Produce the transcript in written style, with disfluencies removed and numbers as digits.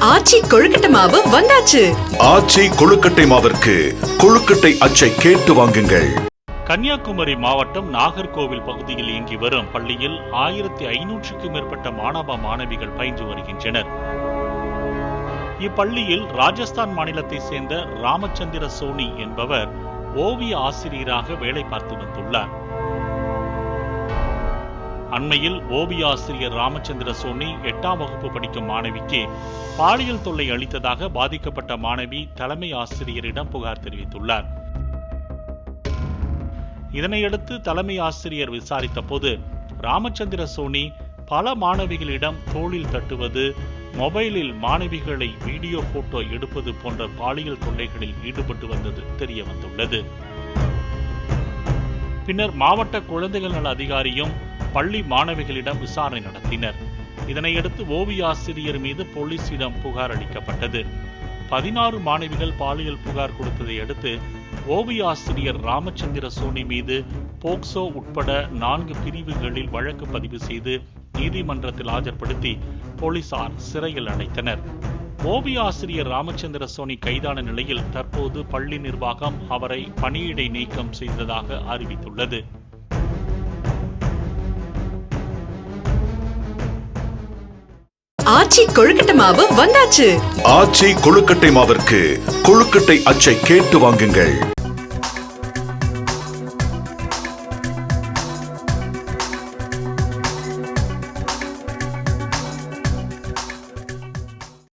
ஆச்சி கொழுக்கட்டை மாவு வந்தாச்சு. ஆச்சி கொழுக்கட்டை மாவிற்கு கொழுக்கட்டை அச்சை கேட்டு வாங்குங்கள். கன்னியாகுமரி மாவட்டம் நாகர்கோவில் பகுதியில் இயங்கி வரும் பள்ளியில் 1500க்கும் மேற்பட்ட மாணவ மாணவிகள் பயின்று வருகின்றனர். இப்பள்ளியில் ராஜஸ்தான் மாநிலத்தை சேர்ந்த ராமச்சந்திர சோனி என்பவர் ஓவிய ஆசிரியராக வேலை பார்த்து வந்துள்ளார். அண்மையில் ஓவிய ஆசிரியர் ராமச்சந்திர சோனி 8ஆம் வகுப்பு படிக்கும் மாணவிக்கு பாலியல் தொல்லை அளித்ததாக பாதிக்கப்பட்ட மாணவி தலைமை ஆசிரியரிடம் புகார் தெரிவித்துள்ளார். இதனையடுத்து தலைமை ஆசிரியர் விசாரித்த போது ராமச்சந்திர சோனி பல மாணவிகளிடம் தோளில் தட்டுவது, மொபைலில் மாணவிகளை வீடியோ போட்டோ எடுப்பது போன்ற பாலியல் தொல்லைகளில் ஈடுபட்டு வந்தது தெரிய வந்துள்ளது. பின்னர் மாவட்ட குழந்தைகள் நல அதிகாரியும் பள்ளி மாணவிகளிடம் விசாரணை நடத்தினர். இதனையடுத்து ஓவிய ஆசிரியர் மீது போலீசிடம் புகார் அளிக்கப்பட்டது. 16 மாணவிகள் பாலியல் புகார் கொடுத்ததை அடுத்து ஓவிய ஆசிரியர் ராமச்சந்திர சோனி மீது போக்சோ உட்பட 4 பிரிவுகளில் வழக்கு பதிவு செய்து நீதிமன்றத்தில் ஆஜர்படுத்தி போலீசார் சிறையில் அடைத்தனர். ஓவிய ஆசிரியர் ராமச்சந்திர சோனி கைதான நிலையில் தற்போது பள்ளி நிர்வாகம் அவரை பணியிடை நீக்கம் செய்ததாக அறிவித்துள்ளது. ஆச்சி கொழுக்கட்டை மாவு வந்தாச்சு. ஆச்சி கொழுக்கட்டை மாவிற்கு கொழுக்கட்டை அச்சை கேட்டு வாங்குங்கள்.